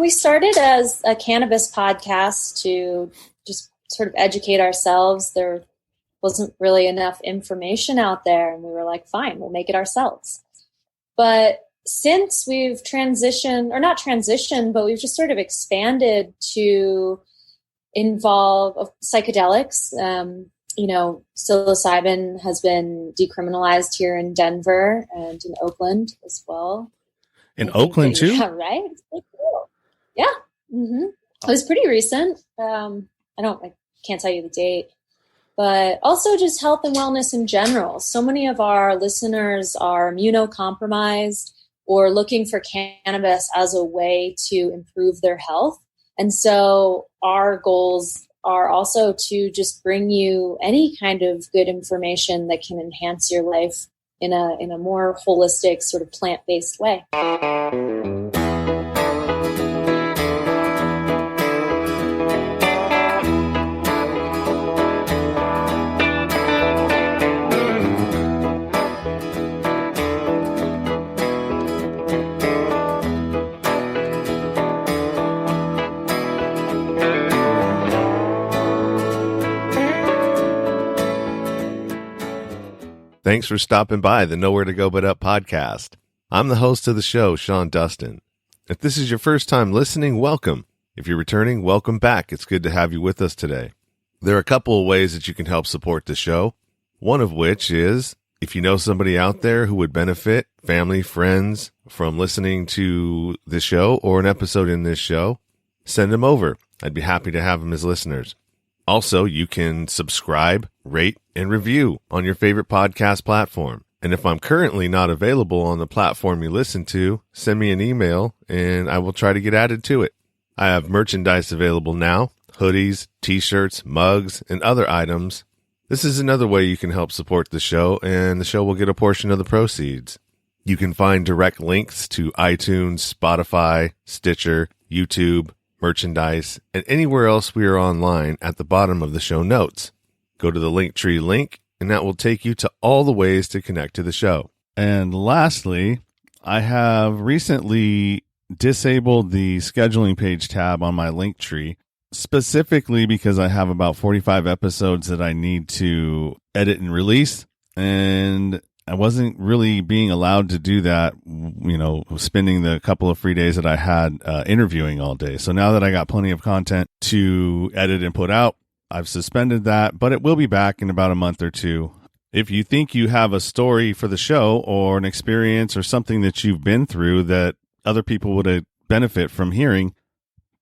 We started as a cannabis podcast to just sort of educate ourselves. There wasn't really enough information out there, and we were like, fine, we'll make it ourselves. But since we've transitioned, or not transitioned, but we've just sort of expanded to involve psychedelics. Psilocybin has been decriminalized here in Denver and in Oakland as well. In Oakland too? Yeah, right? It's pretty cool. Yeah. Mm-hmm. It was pretty recent. I can't tell you the date. But also just health and wellness in general. So many of our listeners are immunocompromised or looking for cannabis as a way to improve their health. And so our goals are also to just bring you any kind of good information that can enhance your life in a more holistic, sort of plant-based way. Thanks for stopping by the Nowhere to Go But Up podcast. I'm the host of the show, Sean Dustin. If this is your first time listening, welcome. If you're returning, welcome back. It's good to have you with us today. There are a couple of ways that you can help support the show. One of which is if you know somebody out there who would benefit, family, friends, from listening to this show or an episode in this show, send them over. I'd be happy to have them as listeners. Also, you can subscribe, rate, and review on your favorite podcast platform. And if I'm currently not available on the platform you listen to, send me an email and I will try to get added to it. I have merchandise available now, hoodies, t-shirts, mugs, and other items. This is another way you can help support the show, and the show will get a portion of the proceeds. You can find direct links to iTunes, Spotify, Stitcher, YouTube, merchandise, and anywhere else we are online at the bottom of the show notes. Go to the Linktree link, and that will take you to all the ways to connect to the show. And lastly, I have recently disabled the scheduling page tab on my Linktree, specifically because I have about 45 episodes that I need to edit and release, and I wasn't really being allowed to do that, spending the couple of free days that I had interviewing all day. So now that I got plenty of content to edit and put out, I've suspended that, but it will be back in about a month or two. If you think you have a story for the show or an experience or something that you've been through that other people would benefit from hearing,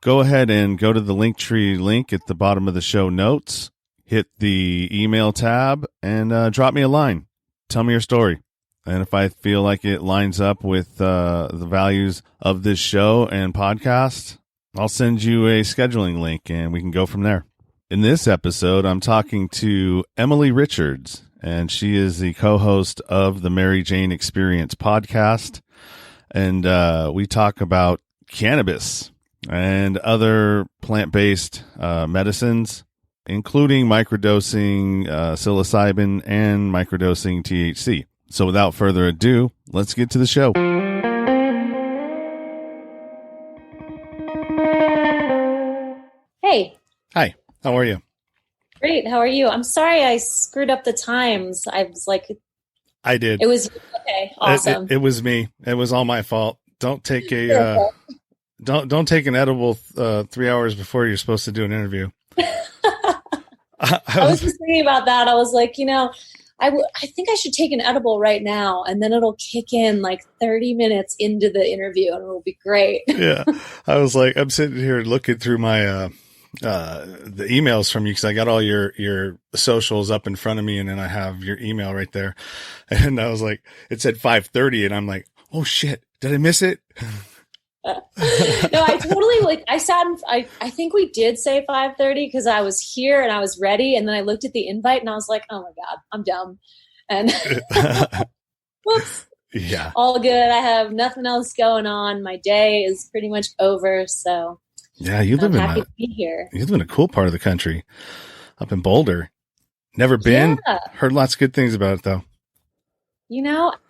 go ahead and go to the Linktree link at the bottom of the show notes, hit the email tab, and drop me a line. Tell me your story. And if I feel like it lines up with the values of this show and podcast, I'll send you a scheduling link and we can go from there. In this episode, I'm talking to Emily Richards, and she is the co-host of the Mary Jane Experience podcast. And we talk about cannabis and other plant-based medicines, including microdosing psilocybin and microdosing THC. So without further ado, let's get to the show. Hey. Hi. How are you? Great. How are you? I'm sorry I screwed up the times. I was like... I did. It was... Okay. Awesome. It was me. It was all my fault. Don't take a... Don't take an edible 3 hours before you're supposed to do an interview. I was just thinking about that. I was like, I think I should take an edible right now, and then it'll kick in like 30 minutes into the interview, and it'll be great. Yeah. I was like, I'm sitting here looking through my the emails from you because I got all your socials up in front of me, and then I have your email right there. And I was like, it said 5:30, and I'm like, oh shit, did I miss it? No, I totally I think we did say 5:30 because I was here and I was ready, and then I looked at the invite and I was like, oh my God, I'm dumb. And whoops. Yeah. All good. I have nothing else going on. My day is pretty much over. So yeah, you live happy to be here. You live in a cool part of the country, up in Boulder. Never been. Yeah. Heard lots of good things about it though.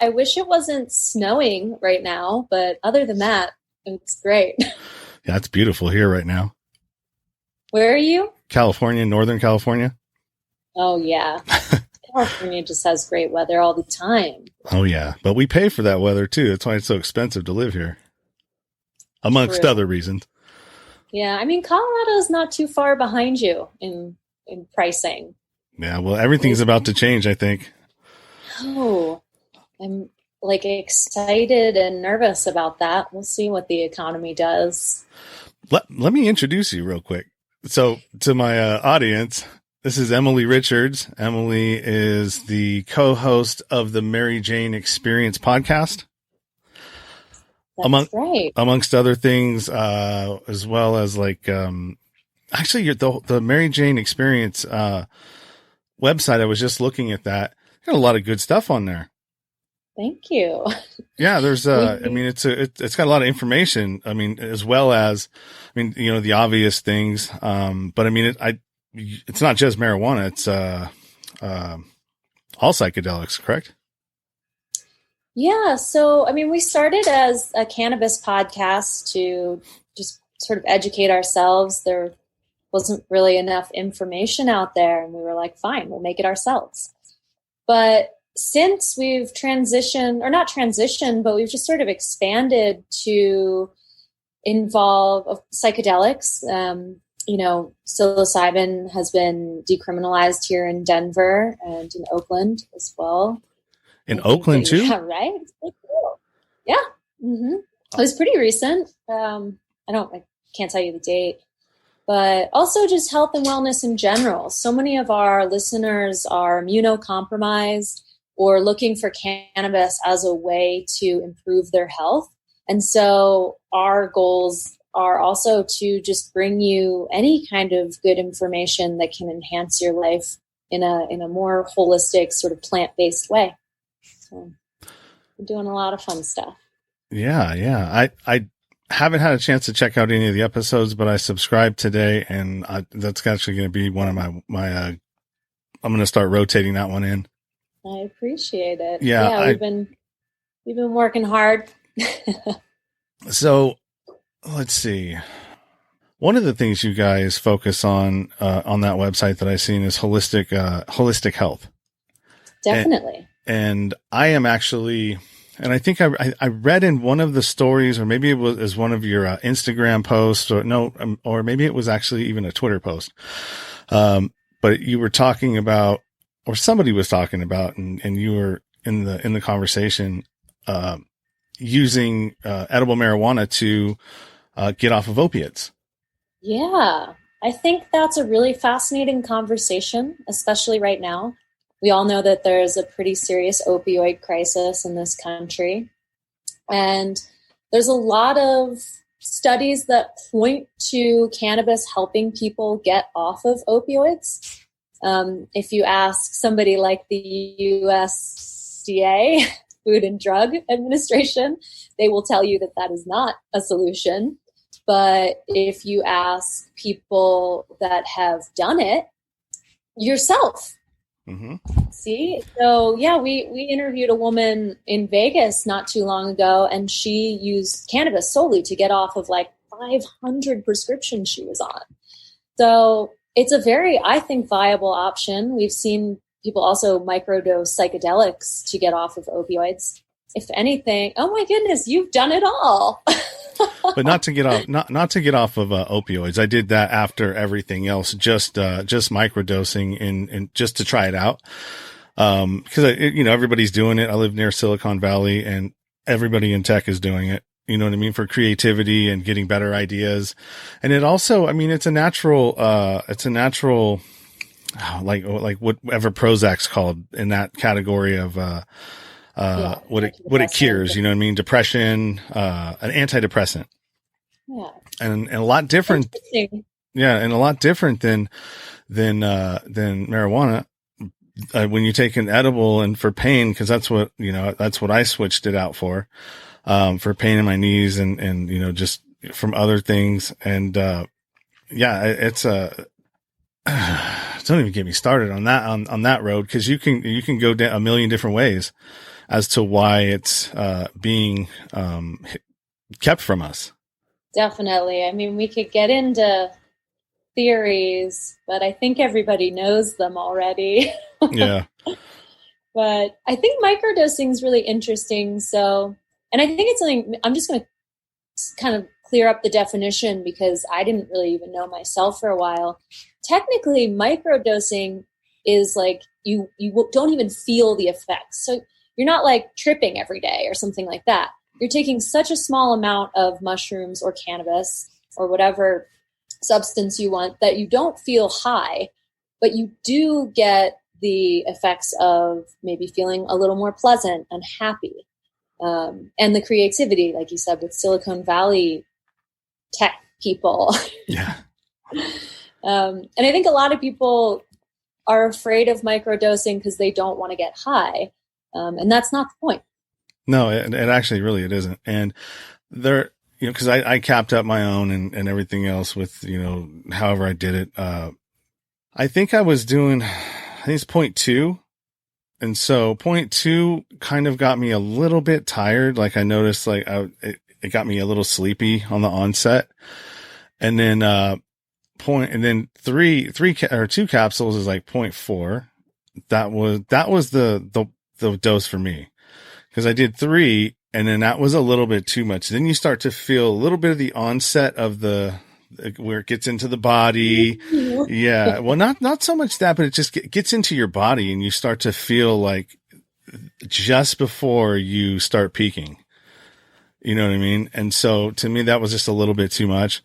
I wish it wasn't snowing right now, but other than that, it's great. Yeah, it's beautiful here right now. Where are you? California, Northern California. Oh, yeah. California just has great weather all the time. Oh, yeah. But we pay for that weather, too. That's why it's so expensive to live here, amongst True. other reasons. Yeah, I mean, Colorado is not too far behind you in pricing. Yeah, well, everything's about to change, I think. Oh, I'm like excited and nervous about that. We'll see what the economy does. Let me introduce you real quick. So to my audience, this is Emily Richards. Emily is the co-host of the Mary Jane Experience podcast. That's right. Amongst other things, as well as like, actually the Mary Jane Experience, website. I was just looking at that. Got a lot of good stuff on there. Thank you. Yeah, there's I mean it's got a lot of information. I mean, as well as, I mean, you know, the obvious things. But I mean, it's not just marijuana. It's all psychedelics, correct? Yeah. So, I mean, we started as a cannabis podcast to just sort of educate ourselves. There wasn't really enough information out there, and we were like, fine, we'll make it ourselves. But since we've transitioned, or not transitioned, but we've just sort of expanded to involve psychedelics. You know, psilocybin has been decriminalized here in Denver and in Oakland as well. In Oakland too? Yeah, right. It's pretty cool. Yeah. Mm-hmm. It was pretty recent. I can't tell you the date, but also just health and wellness in general. So many of our listeners are immunocompromised or looking for cannabis as a way to improve their health. And so our goals are also to just bring you any kind of good information that can enhance your life in a more holistic, sort of plant-based way. So we're doing a lot of fun stuff. Yeah. I haven't had a chance to check out any of the episodes, but I subscribed today, and that's actually going to be one of my I'm going to start rotating that one in. I appreciate it. Yeah, we've been working hard. So let's see. One of the things you guys focus on that website that I've seen is holistic health. Definitely. And I am actually, and I think I read in one of the stories, or maybe it was one of your Instagram posts, or maybe it was actually even a Twitter post. But you were talking about, or somebody was talking about, and you were in the conversation, using edible marijuana to get off of opiates. Yeah, I think that's a really fascinating conversation, especially right now. We all know that there's a pretty serious opioid crisis in this country. And there's a lot of studies that point to cannabis helping people get off of opioids. If you ask somebody like the USDA, Food and Drug Administration, they will tell you that that is not a solution. But if you ask people that have done it yourself, see? So, yeah, we interviewed a woman in Vegas not too long ago, and she used cannabis solely to get off of like 500 prescriptions she was on. So it's a very, I think, viable option. We've seen people also microdose psychedelics to get off of opioids. If anything, oh my goodness, you've done it all. But not to get off, not to get off of opioids. I did that after everything else, just microdosing and just to try it out. Cause everybody's doing it. I live near Silicon Valley, and everybody in tech is doing it. You know what I mean? For creativity and getting better ideas. And it also, I mean, it's a natural, like whatever Prozac's called in that category of, what it cures, you know what I mean? Depression, an antidepressant. Yeah. And a lot different. Yeah. And a lot different than marijuana. When you take an edible and for pain, cause that's what I switched it out for pain in my knees and, just from other things. And, it's don't even get me started on that road. Cause you can go down a million different ways as to why it's being kept from us. Definitely. I mean, we could get into theories, but I think everybody knows them already. Yeah. But I think microdosing is really interesting. So, and I think it's something I'm just going to kind of clear up the definition because I didn't really even know myself for a while. Technically, microdosing is like you don't even feel the effects. So you're not like tripping every day or something like that. You're taking such a small amount of mushrooms or cannabis or whatever substance you want that you don't feel high, but you do get the effects of maybe feeling a little more pleasant and happy. And the creativity, like you said, with Silicon Valley tech people. Yeah. And I think a lot of people are afraid of microdosing because they don't want to get high. And that's not the point. No, it actually really it isn't. And there, because I capped up my own and everything else with, however I did it. I think I was doing, I think it's 0.2. And so 0.2 kind of got me a little bit tired. Like I noticed like it got me a little sleepy on the onset. And then, two capsules is like 0.4. That was the dose for me. Cause I did 3 and then that was a little bit too much. Then you start to feel a little bit of the onset of where it gets into the body. Yeah. Well, not so much that, but it just gets into your body and you start to feel like just before you start peaking. You know what I mean? And so to me, that was just a little bit too much.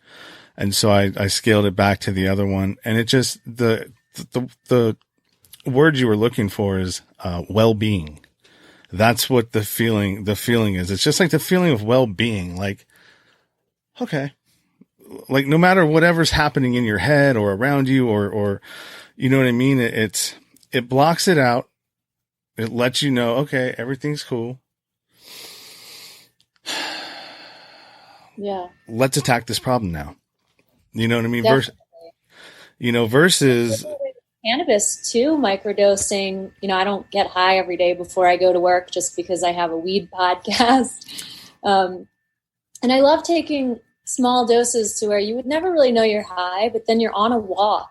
And so I scaled it back to the other one. And it just, the word you were looking for is, well-being. That's what the feeling is. It's just like the feeling of well-being. Like, okay. Like no matter whatever's happening in your head or around you or, you know what I mean? It blocks it out. It lets you know, okay, everything's cool. Yeah. Let's attack this problem now. You know what I mean? Definitely. Versus Cannabis too, microdosing. I don't get high every day before I go to work just because I have a weed podcast. And I love taking small doses to where you would never really know you're high, but then you're on a walk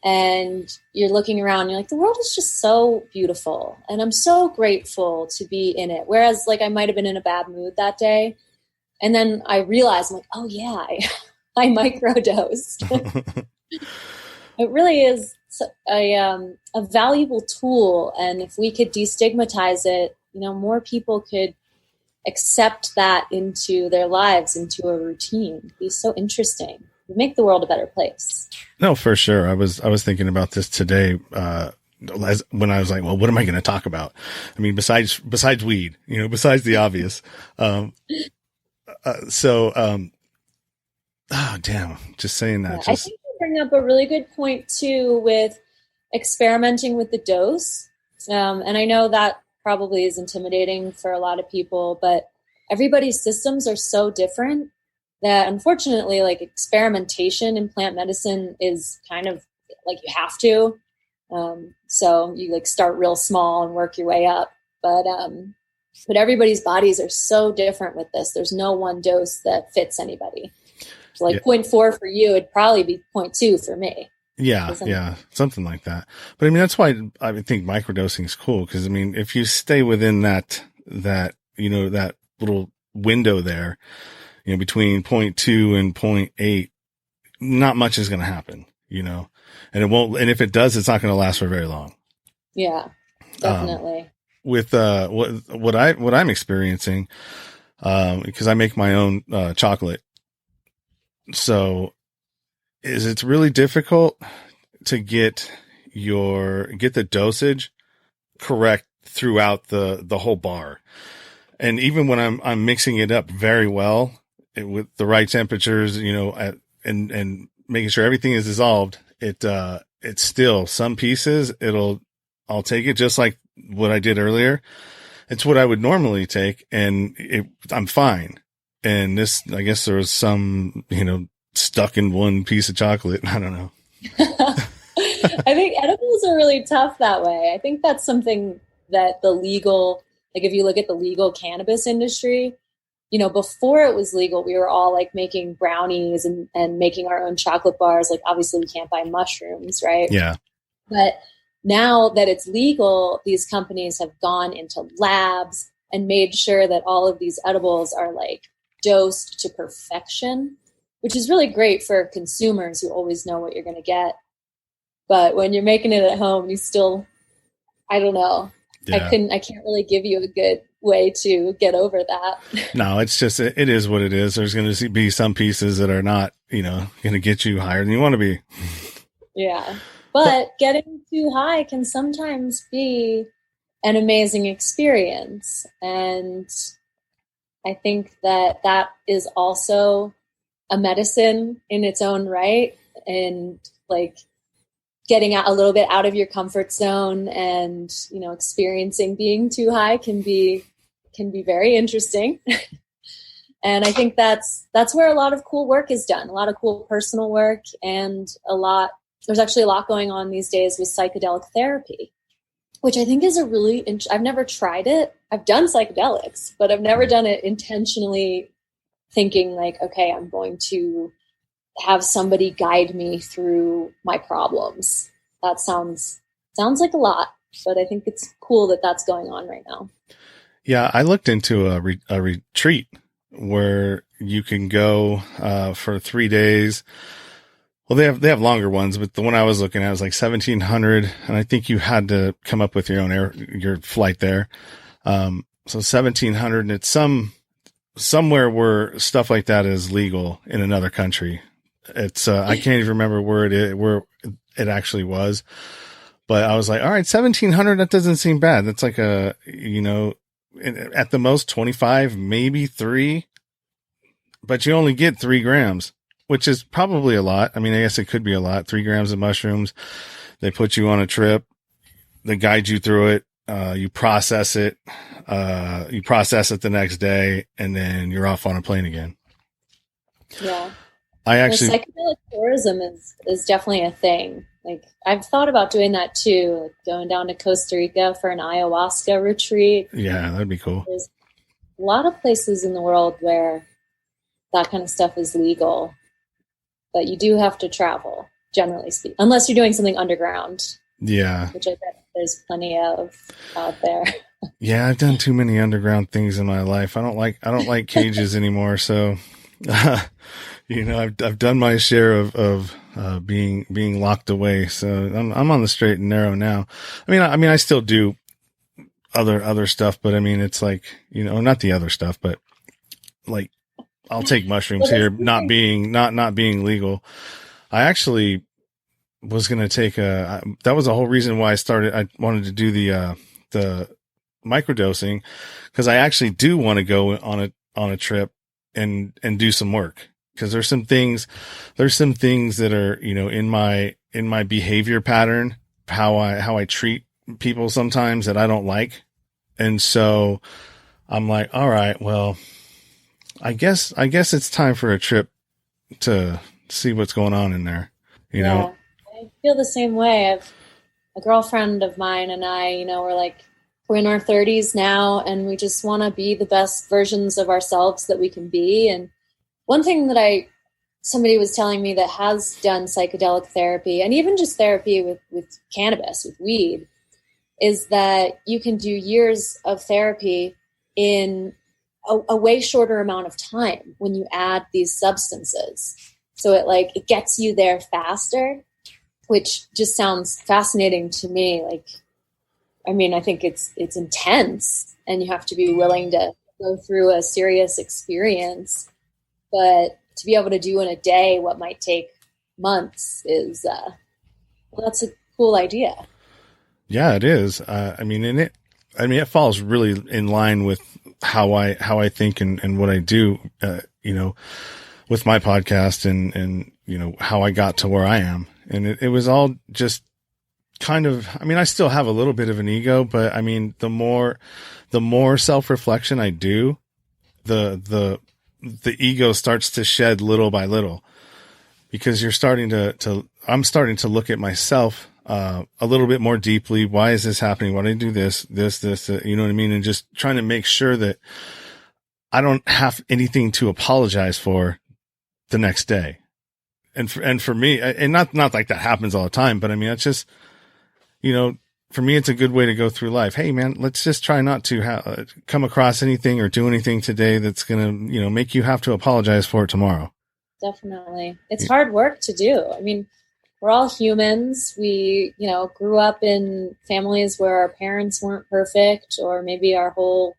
and you're looking around and you're like, the world is just so beautiful. And I'm so grateful to be in it. Whereas like I might've been in a bad mood that day. And then I realized I'm like, oh yeah, I microdosed. It really is a valuable tool. And if we could destigmatize it, more people could accept that into their lives, into a routine. It'd be so interesting. It would make the world a better place. No, for sure. I was thinking about this today, when I was like, well, what am I going to talk about? I mean, besides weed, besides the obvious. Oh, damn. Just saying that. I think you bring up a really good point too with experimenting with the dose. And I know that probably is intimidating for a lot of people, but everybody's systems are so different that unfortunately, like experimentation in plant medicine is kind of like you have to. So you like start real small and work your way up. But everybody's bodies are so different with this. There's no one dose that fits anybody. So like 0.4 for you, it'd probably be 0.2 for me. Yeah, something like that. But I mean, that's why I think microdosing is cool. Cause I mean, if you stay within that little window there, between 0.2 and 0.8, not much is going to happen, and it won't, and if it does, it's not going to last for very long. Yeah, definitely. With, what I'm experiencing, because I make my own, chocolate. So it's really difficult to get the dosage correct throughout the whole bar. And even when I'm mixing it up very well with the right temperatures, and making sure everything is dissolved, it's still some pieces I'll take it just like what I did earlier. It's what I would normally take and I'm fine. And this, I guess there was some, stuck in one piece of chocolate. I don't know. I think edibles are really tough that way. I think that's something that if you look at the legal cannabis industry, before it was legal, we were all like making brownies and making our own chocolate bars. Like obviously we can't buy mushrooms, right? Yeah. But now that it's legal, these companies have gone into labs and made sure that all of these edibles are like dosed to perfection, which is really great for consumers who always know what you're going to get. But when you're making it at home, you still, I don't know. Yeah. I can't really give you a good way to get over that. No, it's just, it is what it is. There's going to be some pieces that are not, going to get you higher than you want to be. Yeah. But getting too high can sometimes be an amazing experience. And I think that is also a medicine in its own right. And like getting a little bit out of your comfort zone and, experiencing being too high can be very interesting. And I think that's where a lot of cool work is done, a lot of cool personal work, and there's actually a lot going on these days with psychedelic therapy, which I think is I've never tried it. I've done psychedelics, but I've never done it intentionally thinking like, okay, I'm going to have somebody guide me through my problems. That sounds like a lot, but I think it's cool that that's going on right now. Yeah. I looked into a retreat where you can go, for 3 days. Well, they have longer ones, but the one I was looking at was like 1,700. And I think you had to come up with your own your flight there. So 1,700, and it's somewhere where stuff like that is legal in another country. It's, I can't even remember where it actually was, but I was like, all right, 1,700, that doesn't seem bad. That's like at the most 25, maybe 3, but you only get 3 grams, which is probably a lot. I mean, I guess it could be a lot. 3 grams of mushrooms. They put you on a trip. They guide you through it. You process it. You process it the next day, and then you're off on a plane again. Yeah. Psychedelic tourism is definitely a thing. Like I've thought about doing that too, like going down to Costa Rica for an ayahuasca retreat. Yeah, that'd be cool. There's a lot of places in the world where that kind of stuff is legal, but you do have to travel, generally speaking, unless you're doing something underground. Yeah. Which I bet there's plenty of out there. Yeah, I've done too many underground things in my life. I don't like cages anymore. So, I've done my share of being locked away. So I'm on the straight and narrow now. I mean, I still do other stuff, but I mean, it's like, not the other stuff, but like I'll take mushrooms here, not being legal. I actually was going to take that was the whole reason why I wanted to do the microdosing, because I actually do want to go on a trip and do some work. Cause there's some things that are, in my behavior pattern, how I treat people sometimes that I don't like. And so I'm like, all right, well, I guess it's time for a trip to see what's going on in there, you know? I feel the same way. I've a girlfriend of mine and I, we're in our 30s now, and we just want to be the best versions of ourselves that we can be. And one thing that somebody was telling me that has done psychedelic therapy, and even just therapy with cannabis, with weed, is that you can do years of therapy in a way shorter amount of time when you add these substances. So it gets you there faster, which just sounds fascinating to me. I think it's intense, and you have to be willing to go through a serious experience, but to be able to do in a day what might take months is, that's a cool idea. Yeah, it is. It falls really in line with how I think and what I do, with my podcast and how I got to where I am. And it was all just kind of, I still have a little bit of an ego, but the more self-reflection I do, the ego starts to shed little by little, because you're starting I'm starting to look at myself, a little bit more deeply. Why is this happening? Why did I do this? You know what I mean? And just trying to make sure that, I don't have anything to apologize for the next day. And for me, and not like that happens all the time, but I mean, it's just, for me, it's a good way to go through life. Hey man, let's just try not to come across anything or do anything today that's going to, make you have to apologize for it tomorrow. Definitely. It's hard work to do. I mean, we're all humans. We, grew up in families where our parents weren't perfect, or maybe our whole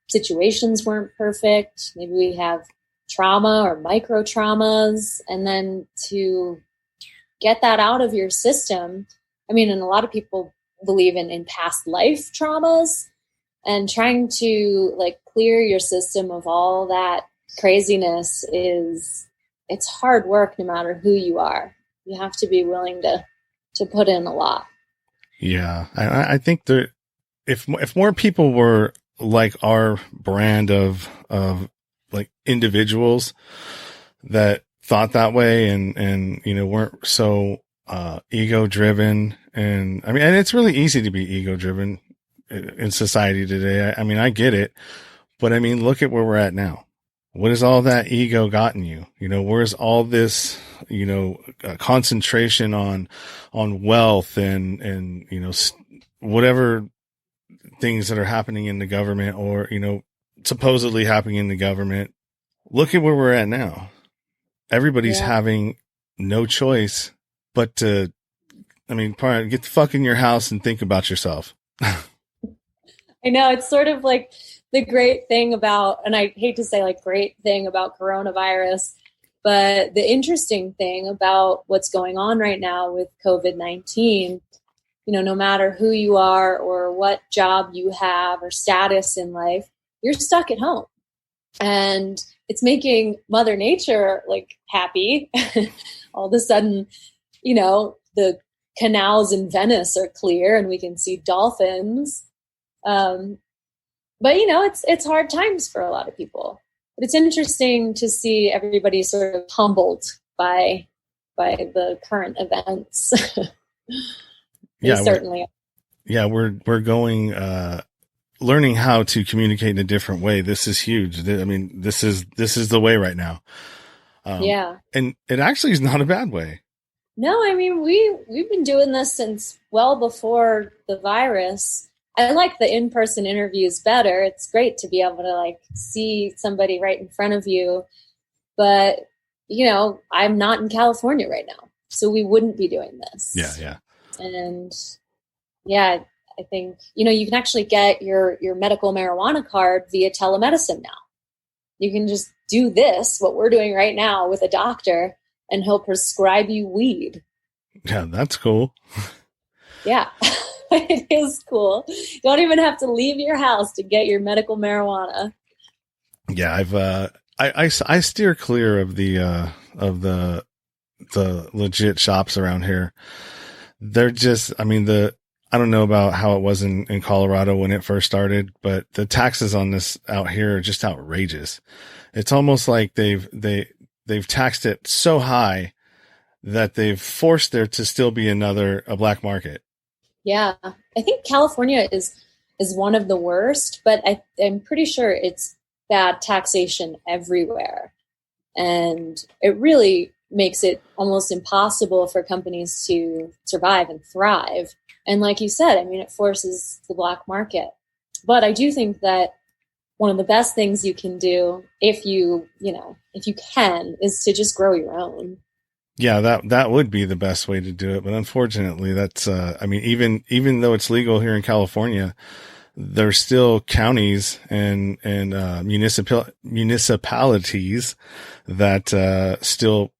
situations weren't perfect. Maybe we have trauma or micro traumas, and then to get that out of your system. I mean, and a lot of people believe in past life traumas, and trying to clear your system of all that craziness it's hard work no matter who you are. You have to be willing to put in a lot. Yeah. I think that if more people were like our brand of individuals that thought that way and weren't so ego driven, and I mean, and it's really easy to be ego driven in society today. I mean, I get it, but I mean, look at where we're at now. What has all that ego gotten you? Where's all this, concentration on wealth and whatever things that are happening in the government, or, supposedly happening in the government. Look at where we're at now. Everybody's having no choice but to, get the fuck in your house and think about yourself. I know, it's sort of like the great thing about, and I hate to say great thing about coronavirus, but the interesting thing about what's going on right now with COVID-19, no matter who you are or what job you have or status in life, you're stuck at home. And it's making Mother Nature happy. All of a sudden, the canals in Venice are clear and we can see dolphins. But it's hard times for a lot of people. But it's interesting to see everybody sort of humbled by the current events. Certainly. We're going learning how to communicate in a different way. This is huge. I mean, this is the way right now. And it actually is not a bad way. No, I mean, we've been doing this since well before the virus. I like the in-person interviews better. It's great to be able to see somebody right in front of you. But, I'm not in California right now, so we wouldn't be doing this. Yeah. And I think, you can actually get your medical marijuana card via telemedicine now. You can just do this, what we're doing right now, with a doctor, and he'll prescribe you weed. Yeah, that's cool. Yeah. It is cool. You don't even have to leave your house to get your medical marijuana. Yeah, I steer clear of the legit shops around here. They're just, I don't know about how it was in Colorado when it first started, but the taxes on this out here are just outrageous. It's almost like they've taxed it so high that they've forced there to still be a black market. Yeah, I think California is one of the worst, but I'm pretty sure it's bad taxation everywhere. And it really makes it almost impossible for companies to survive and thrive. And like you said, it forces the black market. But I do think that one of the best things you can do if you can, is to just grow your own. Yeah, that would be the best way to do it. But unfortunately, that's, even though it's legal here in California, there's still counties and municipalities that still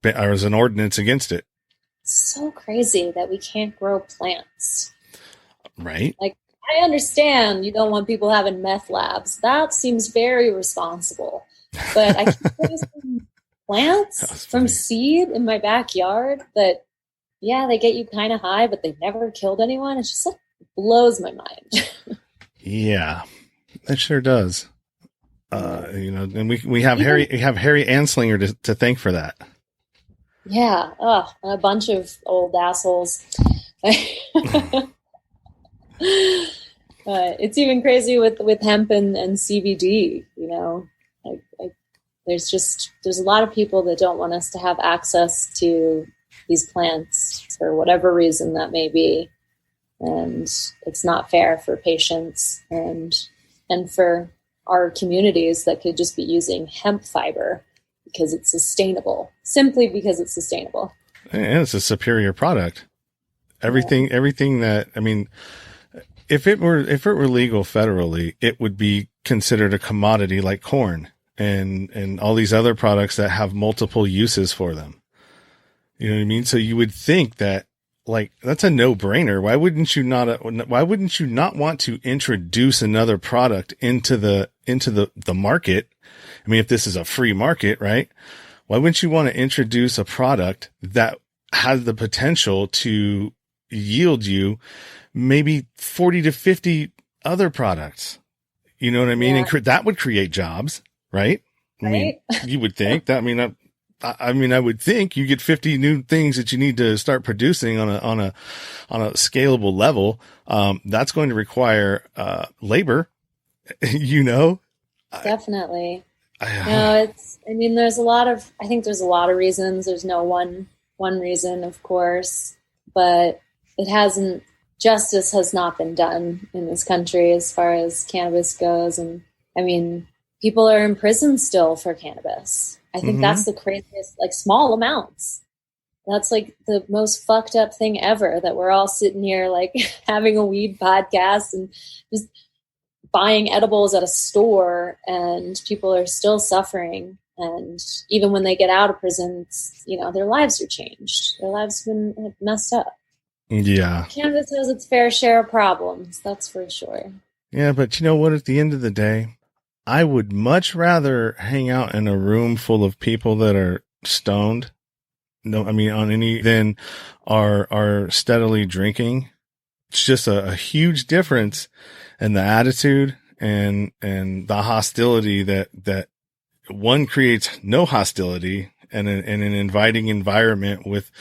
there's an ordinance against it. It's so crazy that we can't grow plants. Right. I understand you don't want people having meth labs. That seems very responsible. But I keep raising plants from seed in my backyard that, they get you kind of high, but they've never killed anyone. It's just blows my mind. Yeah, it sure does. And we have Harry Anslinger to thank for that. Yeah. A bunch of old assholes. It's even crazy with hemp and CBD, There's a lot of people that don't want us to have access to these plants for whatever reason that may be. And it's not fair for patients and for our communities that could just be using hemp fiber because it's sustainable, simply because it's sustainable. And it's a superior product. Everything that, I mean, if it were legal federally, it would be considered a commodity like corn and all these other products that have multiple uses for them. You know what I mean? So you would think that, like, that's a no-brainer. Why wouldn't you not want to introduce another product into the market? I mean, if this is a free market, right? Why wouldn't you want to introduce a product that has the potential to yield you maybe 40 to 50 other products? You know what I mean? Yeah. And that would create jobs, right? I mean, you would think that. I would think you get 50 new things that you need to start producing on a scalable level. That's going to require, labor, you know? Definitely. There's a lot of reasons. There's no one reason, of course, but justice has not been done in this country as far as cannabis goes. And I mean, people are in prison still for cannabis. I think that's the craziest, like, small amounts. That's like the most fucked up thing ever, that we're all sitting here like having a weed podcast and just buying edibles at a store, and people are still suffering. And even when they get out of prison, their lives are changed. Their lives have been messed up. Yeah. Cannabis has its fair share of problems. That's for sure. Yeah. But you know what? At the end of the day, I would much rather hang out in a room full of people that are stoned. Than are steadily drinking. It's just a huge difference in the attitude and the hostility that one creates. No hostility and an inviting environment with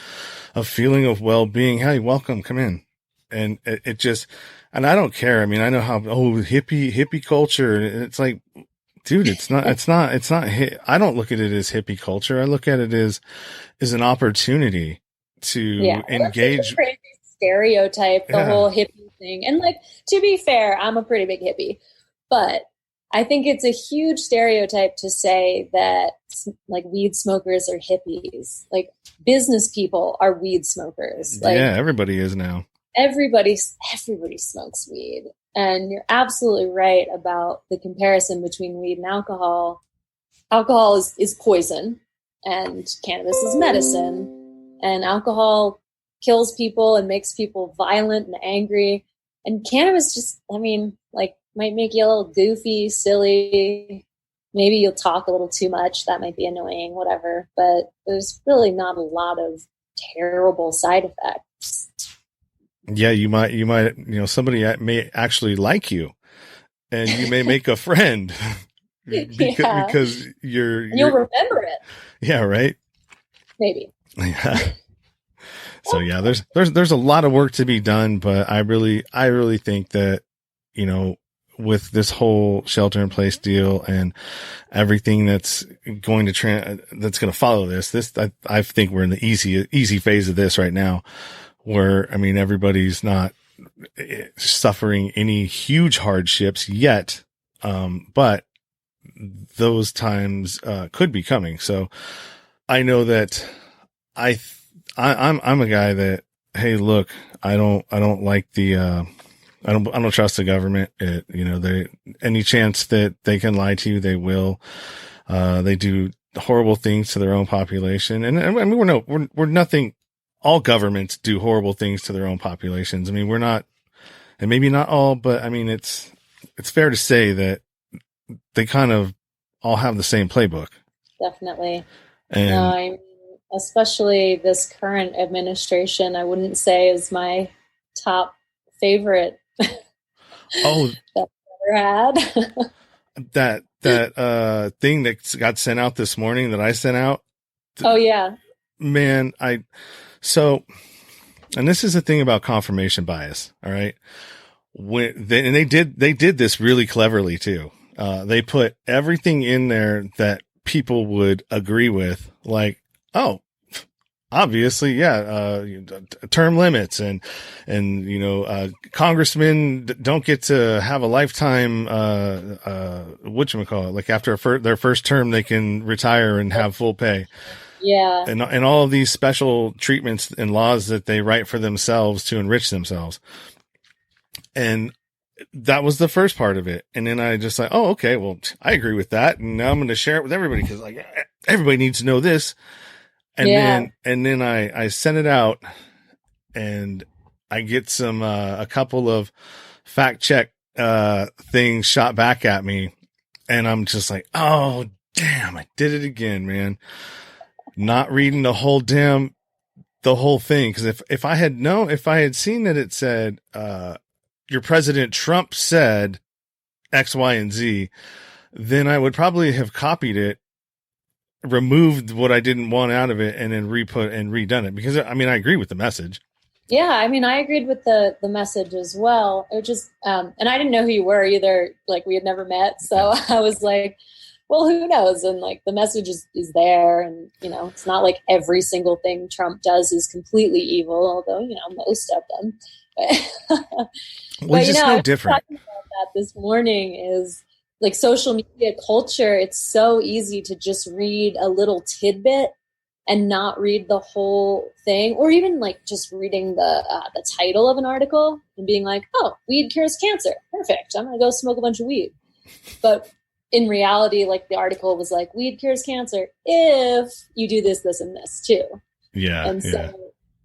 a feeling of well-being. Hey, welcome, come in. And it just, and I don't care. I mean, I know how, hippie culture. It's like, dude, it's not, I don't look at it as hippie culture. I look at it as an opportunity to engage. That's a crazy stereotype, the whole hippie thing. And, like, to be fair, I'm a pretty big hippie, but I think it's a huge stereotype to say that, like, weed smokers are hippies. Like, business people are weed smokers. Like, yeah, everybody is now. Everybody smokes weed. And you're absolutely right about the comparison between weed and alcohol. Alcohol is poison, and cannabis is medicine. And alcohol kills people and makes people violent and angry. And cannabis just, might make you a little goofy, silly. Maybe you'll talk a little too much. That might be annoying, whatever. But there's really not a lot of terrible side effects. Yeah, you might, somebody may actually like you, and you may make a friend because you'll remember it. Yeah. Right. Maybe. Yeah. So yeah, there's a lot of work to be done, but I really think that, with this whole shelter in place deal and everything that's going to that's going to follow this, I think we're in the easy phase of this right now, where, everybody's not suffering any huge hardships yet. But those times, could be coming. So I know that I'm a guy that, hey, look, I don't like I don't trust the government. Any chance that they can lie to you, they will. They do horrible things to their own population. And we're nothing. All governments do horrible things to their own populations. We're not, and maybe not all, but it's fair to say that they kind of all have the same playbook. Definitely. And especially this current administration, I wouldn't say is my top favorite. Oh, that I've ever had. that thing that got sent out this morning that I sent out. Oh yeah, man. And this is the thing about confirmation bias. All right. They did this really cleverly too. They put everything in there that people would agree with, like, oh, obviously, yeah, term limits and congressmen don't get to have a lifetime, whatchamacallit, like after their first term, they can retire and have full pay. Yeah. And all of these special treatments and laws that they write for themselves to enrich themselves. And that was the first part of it. And then I just like, oh, okay, well, I agree with that. And now I'm going to share it with everybody because like everybody needs to know this. And then I send it out and I get some, a couple of fact check, things shot back at me. And I'm just like, oh, damn, I did it again, man. Not reading the whole thing. Cause if I had seen that it said, your President Trump said X, Y, and Z, then I would probably have copied it, removed what I didn't want out of it, and then redone it. Because I mean, I agree with the message. Yeah, I mean, I agreed with the message as well. It just, and I didn't know who you were either. Like we had never met, so I was like, well, who knows? And like the message is there, and it's not like every single thing Trump does is completely evil, although most of them. Well, just no different. Talking about that this morning is like social media culture. It's so easy to just read a little tidbit and not read the whole thing, or even like just reading the title of an article and being like, "Oh, weed cures cancer. Perfect. I'm gonna go smoke a bunch of weed." But in reality, like the article was like, "Weed cures cancer if you do this, this, and this too." Yeah, and so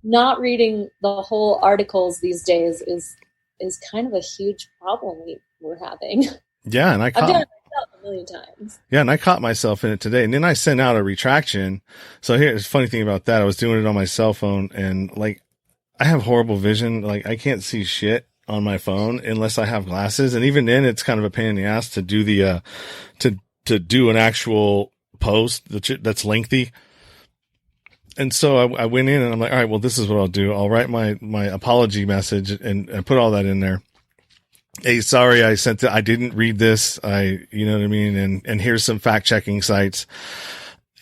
not reading the whole articles these days is kind of a huge problem we're having. Yeah, and I've done it myself a million times. Yeah, and I caught myself in it today. And then I sent out a retraction. So here's the funny thing about that. I was doing it on my cell phone, and like I have horrible vision. Like I can't see shit on my phone unless I have glasses. And even then it's kind of a pain in the ass to do the to do an actual post that's lengthy. And so I went in and I'm like, all right, well, this is what I'll do. I'll write my apology message and put all that in there. Hey, sorry, I didn't read this. You know what I mean? And here's some fact checking sites.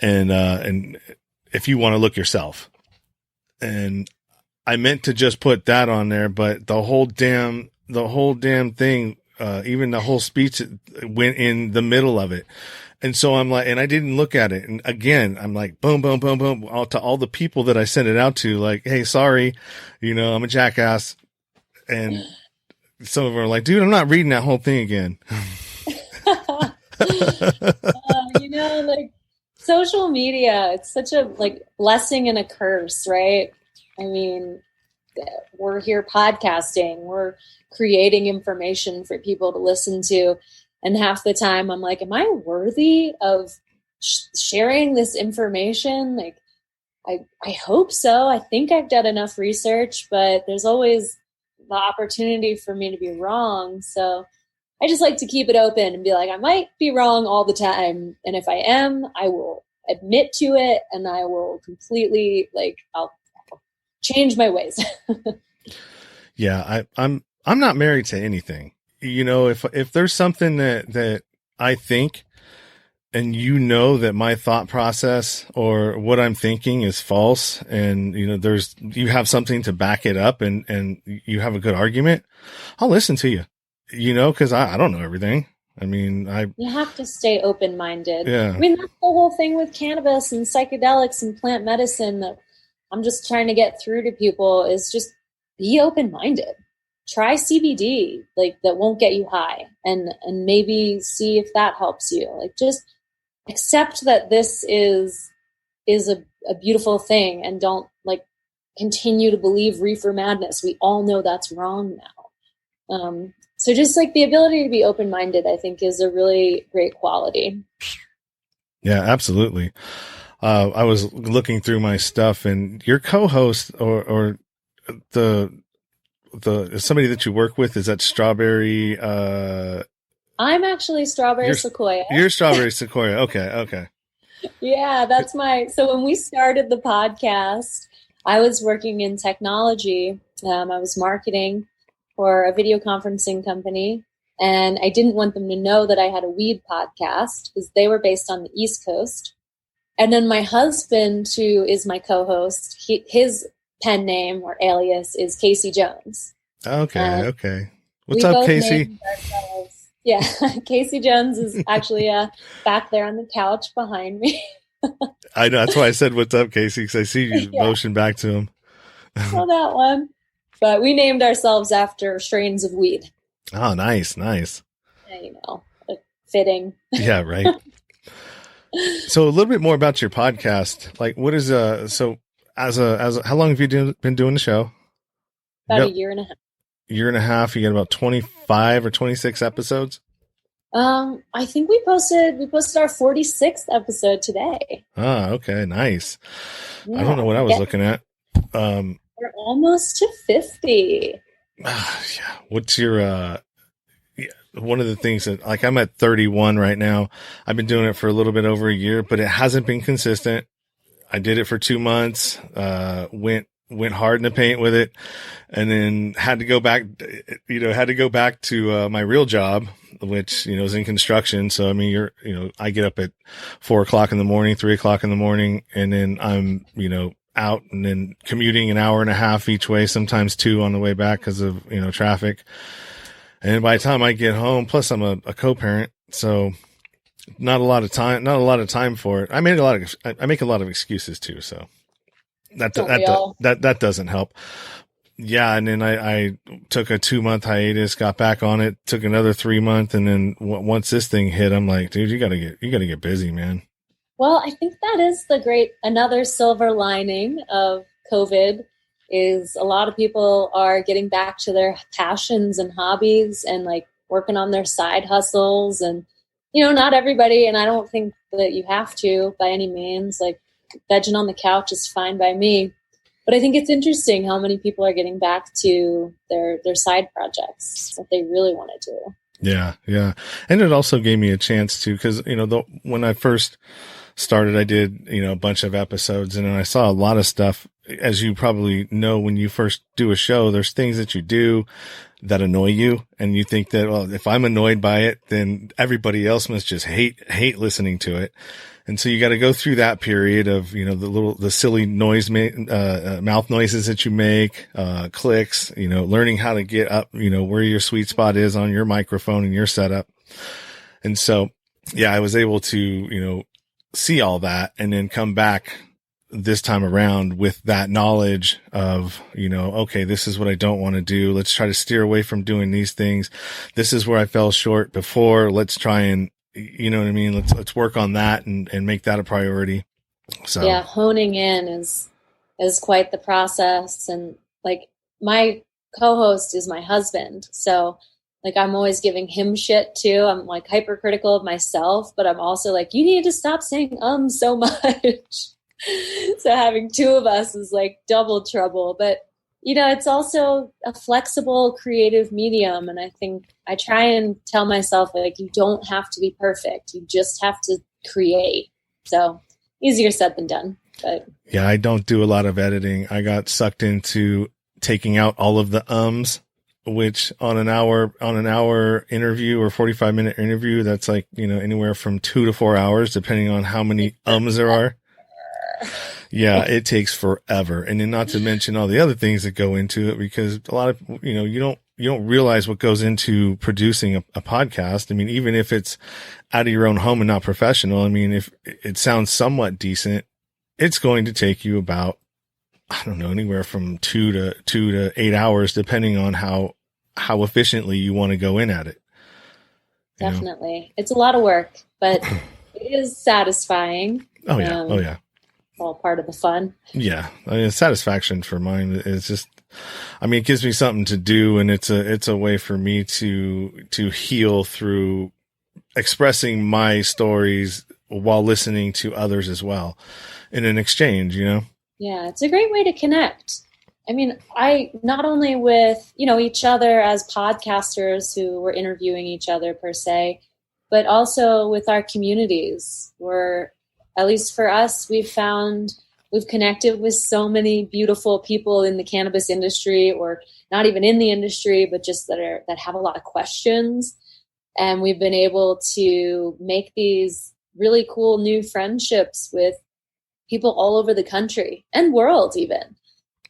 And if you want to look yourself. And I meant to just put that on there, but the whole damn thing, even the whole speech went in the middle of it. And so I'm like, and I didn't look at it. And again, I'm like, boom, boom, boom, boom, to all the people that I sent it out to, like, hey, sorry, I'm a jackass. And some of them are like, dude, I'm not reading that whole thing again. Like social media, it's such a like blessing and a curse, right? I mean, we're here podcasting, we're creating information for people to listen to. And half the time I'm like, am I worthy of sharing this information? Like, I hope so. I think I've done enough research, but there's always the opportunity for me to be wrong. So I just like to keep it open and be like, I might be wrong all the time. And if I am, I will admit to it and I will completely I'll change my ways. Yeah. I'm not married to anything. If there's something that I think and that my thought process or what I'm thinking is false and, you have something to back it up and you have a good argument, I'll listen to you, cause I don't know everything. I mean, you have to stay open-minded. Yeah. I mean, that's the whole thing with cannabis and psychedelics and plant medicine that I'm just trying to get through to people is just be open-minded. Try CBD, that won't get you high, and maybe see if that helps you. Just accept that this is a beautiful thing, and don't continue to believe reefer madness. We all know that's wrong now. So just the ability to be open-minded, I think, is a really great quality. Yeah, absolutely. I was looking through my stuff, and your co-host or the somebody that you work with, is that Strawberry? I'm actually Strawberry Sequoia. You're Strawberry Sequoia. Okay. Yeah, that's so when we started the podcast, I was working in technology. I was marketing for a video conferencing company. And I didn't want them to know that I had a weed podcast because they were based on the East Coast. And then my husband, who is my co-host, his pen name or alias is Casey Jones. Okay, okay. What's up, Casey? Yeah, Casey Jones is actually back there on the couch behind me. I know, that's why I said, what's up, Casey, because I see you motion back to him. Well, that one. But we named ourselves after strains of weed. Oh, nice. Yeah, fitting. Yeah, right. So a little bit more about your podcast. Like, what is so as how long have you been doing the show? About a year and a half. Year and a half. You got about 25 or 26 episodes. I think we posted our 46th episode today. Ah, okay, nice. Yeah, I don't know what I was looking at. We're almost to 50. Yeah. What's your one of the things that, like, I'm at 31 right now. I've been doing it for a little bit over a year, but it hasn't been consistent. I did it for 2 months, went hard in the paint with it, and then had to go back to my real job, which, is in construction. So, I mean, I get up at 4 o'clock in the morning, 3 o'clock in the morning, and then I'm, out and then commuting an hour and a half each way, sometimes 2 on the way back because of, traffic. And by the time I get home, plus I'm a co-parent, so not a lot of time for it. I make a lot of excuses too. So that doesn't help. Yeah. And then I took a 2-month hiatus, got back on it, took another 3-month. And then once this thing hit, I'm like, dude, you gotta get busy, man. Well, I think that is another silver lining of COVID is a lot of people are getting back to their passions and hobbies and like working on their side hustles. And, not everybody, and I don't think that you have to by any means, like vegging on the couch is fine by me. But I think it's interesting how many people are getting back to their side projects that they really want to do. Yeah. Yeah. And it also gave me a chance to, cause when I first started, I did, a bunch of episodes, and then I saw a lot of stuff. As you probably know, when you first do a show, there's things that you do that annoy you. And you think that, well, if I'm annoyed by it, then everybody else must just hate listening to it. And so you got to go through that period of, the silly noise, mouth noises that you make, clicks, learning how to get up, where your sweet spot is on your microphone and your setup. And so, yeah, I was able to, see all that and then come back this time around with that knowledge of, okay, this is what I don't want to do. Let's try to steer away from doing these things. This is where I fell short before. Let's try and, you know what I mean? Let's work on that and make that a priority. So yeah, honing in is quite the process. And like my co-host is my husband. So like I'm always giving him shit too. I'm like hypercritical of myself, but I'm also like, you need to stop saying so much. So having 2 of us is like double trouble. But it's also a flexible, creative medium. And I think I try and tell myself, like, you don't have to be perfect. You just have to create. So easier said than done. But yeah, I don't do a lot of editing. I got sucked into taking out all of the which on an hour interview or 45-minute interview, that's like, anywhere from 2 to 4 hours, depending on how many there are. Yeah, it takes forever. And then not to mention all the other things that go into it, because a lot of, you don't realize what goes into producing a podcast. I mean, even if it's out of your own home and not professional, I mean, if it sounds somewhat decent, it's going to take you about, I don't know, anywhere from 2 to 8 hours, depending on how efficiently you want to go in at it. Definitely. It's a lot of work, but it is satisfying. Oh yeah. It's all part of the fun. Yeah. I mean, satisfaction for mine is just, I mean, it gives me something to do, and it's a way for me to heal through expressing my stories while listening to others as well in an exchange, Yeah, it's a great way to connect. I mean, I not only with, each other as podcasters who were interviewing each other per se, but also with our communities where, at least for us, we've connected with so many beautiful people in the cannabis industry, or not even in the industry, but just that have a lot of questions. And we've been able to make these really cool new friendships with people all over the country and world even.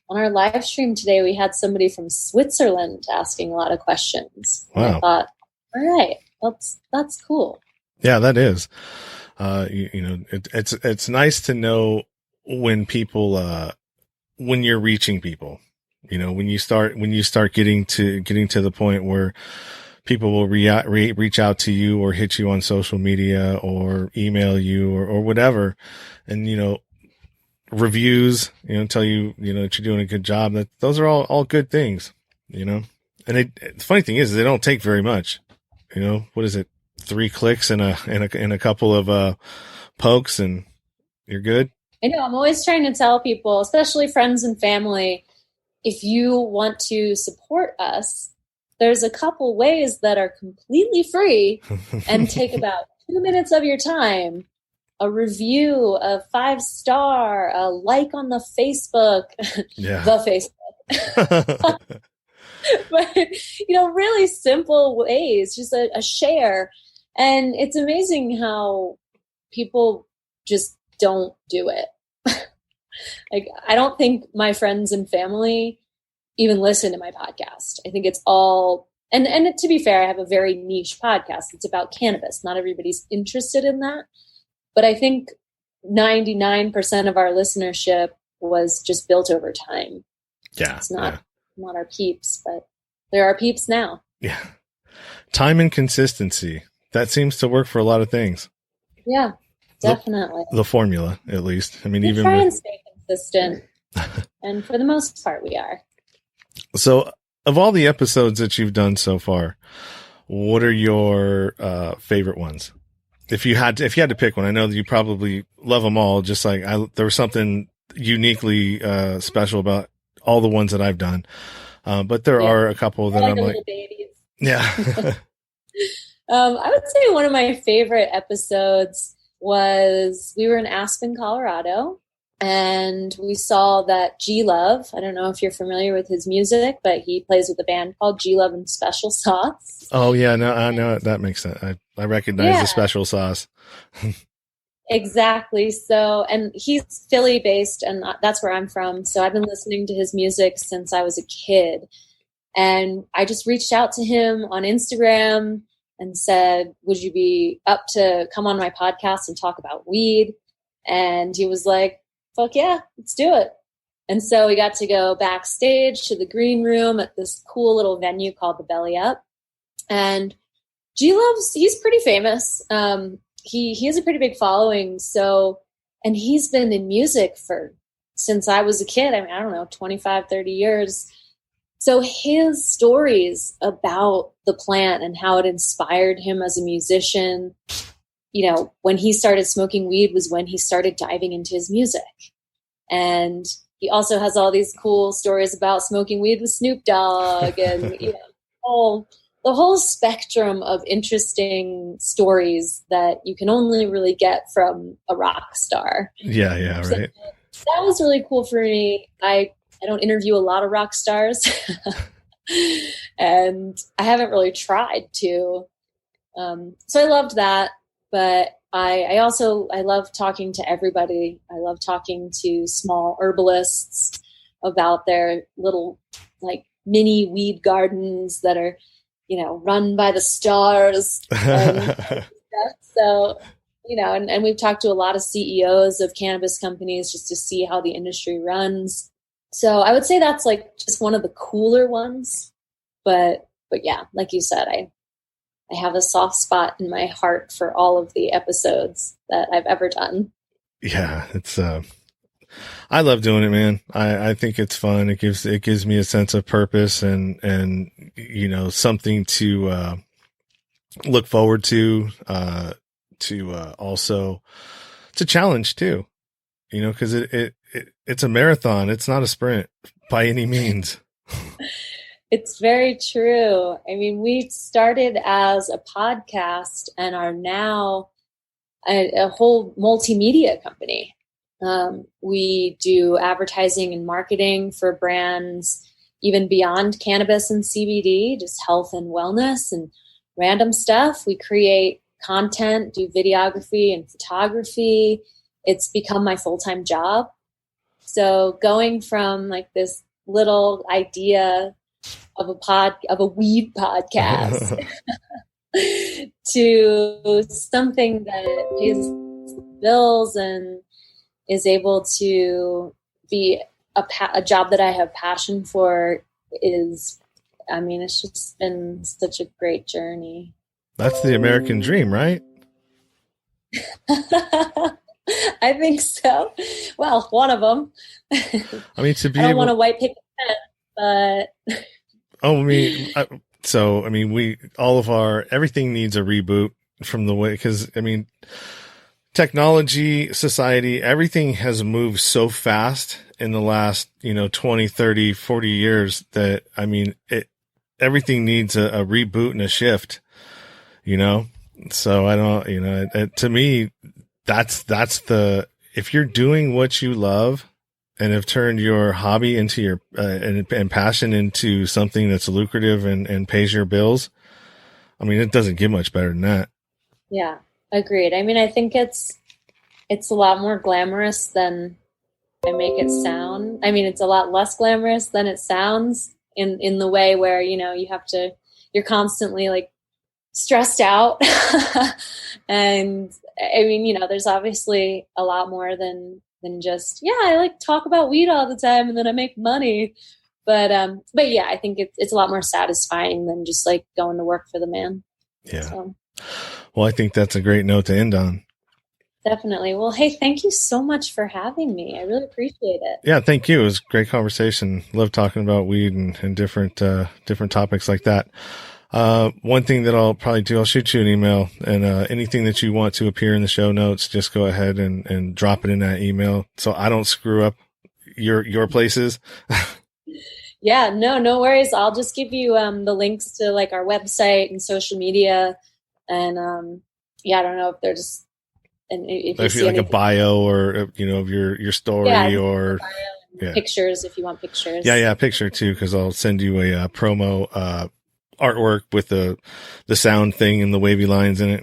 On our live stream today, we had somebody from Switzerland asking a lot of questions. Wow. And I thought, all right, that's cool. Yeah, that is. It's nice to know when people, when you're reaching people, when you start getting to the point where people will reach out to you or hit you on social media or email you or whatever. And, reviews, tell you, that you're doing a good job. That those are all good things, and the funny thing is they don't take very much, what is it? 3 clicks and a couple of, pokes and you're good. I know. I'm always trying to tell people, especially friends and family, if you want to support us, there's a couple ways that are completely free and take about 2 minutes of your time. A review, a 5-star, a like on the Facebook, Yeah. the Facebook. But, really simple ways, just a share. And it's amazing how people just don't do it. Like, I don't think my friends and family even listen to my podcast. I think it's all, and to be fair, I have a very niche podcast. It's about cannabis. Not everybody's interested in that. But I think 99% of our listenership was just built over time. Yeah. It's not our peeps, but there are peeps now. Yeah. Time and consistency. That seems to work for a lot of things. Yeah, definitely. The formula, at least. I mean, we try and stay consistent. And for the most part, we are. So of all the episodes that you've done so far, what are your favorite ones? If you had to pick one, I know that you probably love them all. Just like there was something uniquely special about all the ones that I've done, but there are a couple that I'm like, babies. Yeah. I would say one of my favorite episodes was we were in Aspen, Colorado, and we saw that G Love. I don't know if you're familiar with his music, but he plays with a band called G Love and Special Sauce. Oh yeah, no, I know that makes sense. I recognize the Special Sauce. Exactly. So, and he's Philly based, and that's where I'm from. So I've been listening to his music since I was a kid, and I just reached out to him on Instagram and said, would you be up to come on my podcast and talk about weed? And he was like, fuck yeah, let's do it. And so we got to go backstage to the green room at this cool little venue called the Belly Up. And he's pretty famous. He has a pretty big following. So, and he's been in music since I was a kid. I mean, I don't know, 25, 30 years. So his stories about the plant and how it inspired him as a musician, when he started smoking weed was when he started diving into his music. And he also has all these cool stories about smoking weed with Snoop Dogg and, the whole spectrum of interesting stories that you can only really get from a rock star. Yeah, right. So that was really cool for me. I don't interview a lot of rock stars and I haven't really tried to. So I loved that, but I love talking to everybody. I love talking to small herbalists about their little like mini weed gardens that are, run by the stars. So, and we've talked to a lot of CEOs of cannabis companies just to see how the industry runs. So I would say that's like just one of the cooler ones, but yeah, like you said, I have a soft spot in my heart for all of the episodes that I've ever done. Yeah, it's I love doing it, man. I think it's fun. It gives me a sense of purpose and something to look forward to also to challenge too. Because it's a marathon. It's not a sprint by any means. It's very true. I mean, we started as a podcast and are now a whole multimedia company. We do advertising and marketing for brands even beyond cannabis and CBD, just health and wellness. And random stuff. We create content, do videography and photography. It's become my full-time job. So going from like this little idea of a weed podcast to something that pays bills and is able to be a job that I have passion for is, I mean, it's just been such a great journey. That's the American dream, right? I think so. Well, one of them. I mean, to be I don't want a white picket fence, but everything needs a reboot from the way, because I mean, technology, society, everything has moved so fast in the last, 20, 30, 40 years that, I mean, everything needs a reboot and a shift, So I don't, to me, that's if you're doing what you love and have turned your hobby into your, and passion into something that's lucrative and pays your bills, I mean, it doesn't get much better than that. Yeah, agreed. I mean, I think it's a lot more glamorous than I make it sound. I mean, it's a lot less glamorous than it sounds in the way where, you're constantly like stressed out. And I mean, there's obviously a lot more than just, I like talk about weed all the time and then I make money. But yeah, I think it's a lot more satisfying than just like going to work for the man. Yeah. So. Well, I think that's a great note to end on. Definitely. Well, hey, thank you so much for having me. I really appreciate it. Yeah, thank you. It was a great conversation. Love talking about weed and different topics like that. One thing that I'll probably do, I'll shoot you an email, and anything that you want to appear in the show notes, just go ahead and drop it in that email so I don't screw up your places. Yeah, no worries. I'll just give you the links to like our website and social media. And I don't know if they're just, and if you see like a bio or of your story, or pictures if you want pictures. Yeah, picture too, because I'll send you a promo artwork with the sound thing and the wavy lines in it.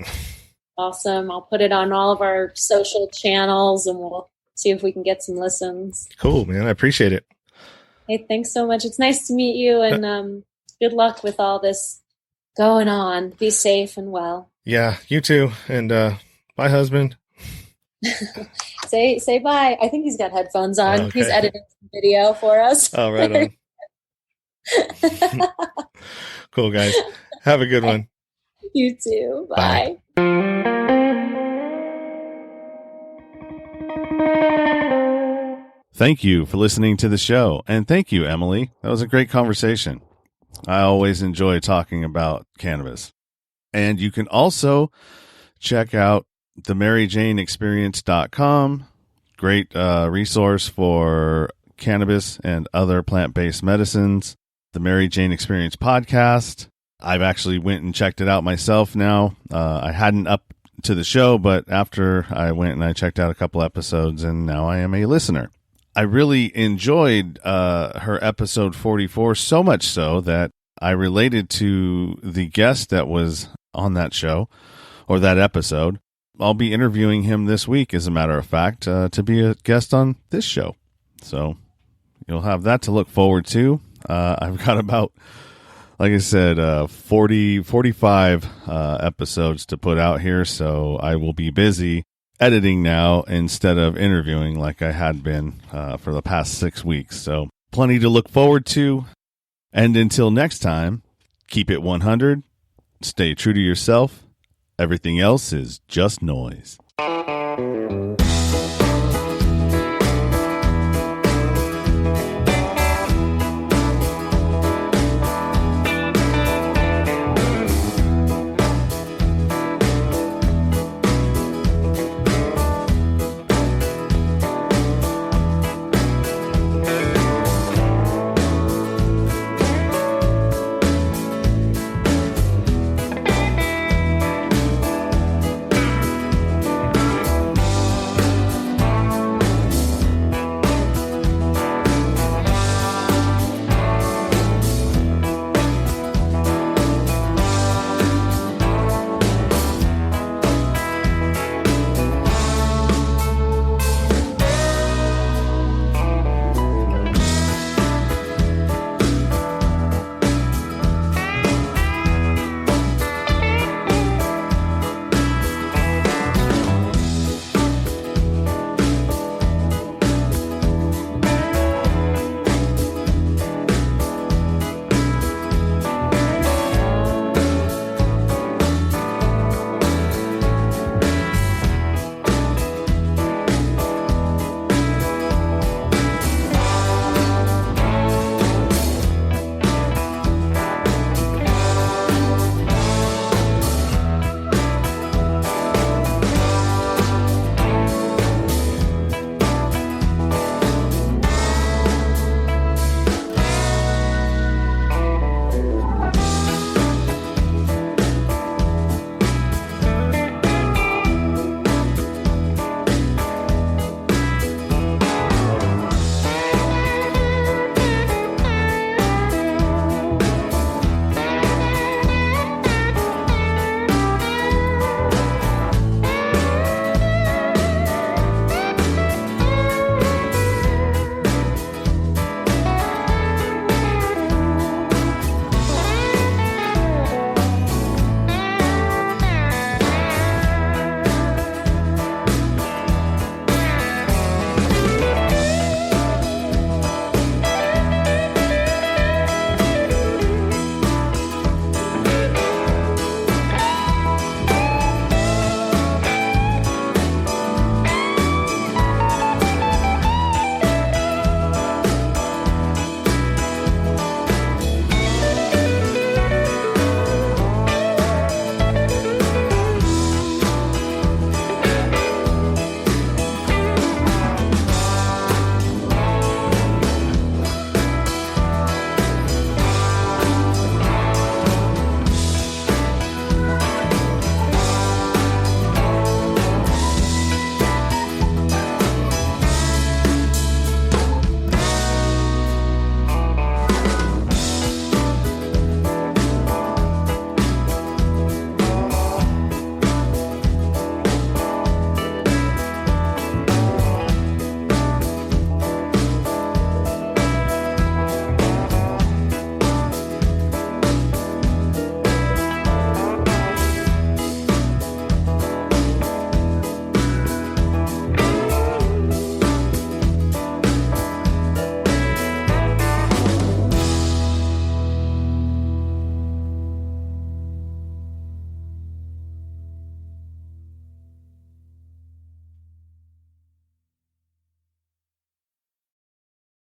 Awesome. I'll put it on all of our social channels and we'll see if we can get some listens. Cool, man. I appreciate it. Hey, thanks so much. It's nice to meet you, and good luck with all this going on. Be safe and well. Yeah, you too. And bye, husband. Say bye. I think he's got headphones on. Okay. He's editing some video for us. Oh, right on. Cool, guys. Have a good one. You too. Bye. Thank you for listening to the show. And thank you, Emily. That was a great conversation. I always enjoy talking about cannabis. And you can also check out the MaryJaneExperience.com. Great resource for cannabis and other plant-based medicines. The Mary Jane Experience podcast. I've actually went and checked it out myself now. I hadn't up to the show, but after I went and I checked out a couple episodes, and now I am a listener. I really enjoyed her episode 44, so much so that I related to the guest that was on that show or that episode. I'll be interviewing him this week, as a matter of fact, to be a guest on this show. So you'll have that to look forward to. I've got about, like I said, 45 episodes to put out here, so I will be busy editing now instead of interviewing like I had been for the past 6 weeks. So plenty to look forward to. And until next time, keep it 100, stay true to yourself. Everything else is just noise.